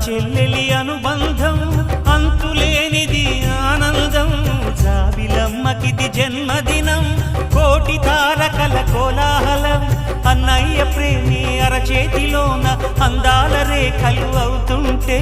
చెల్లెలి అనుబంధం అంతులేనిది ఆనందం జాబిలమ్మకిది జన్మదినం కోటి తారకల కోలాహలం అన్నయ్య ప్రేమి అరచేతిలోన అందాల రేఖలు అవుతుంటే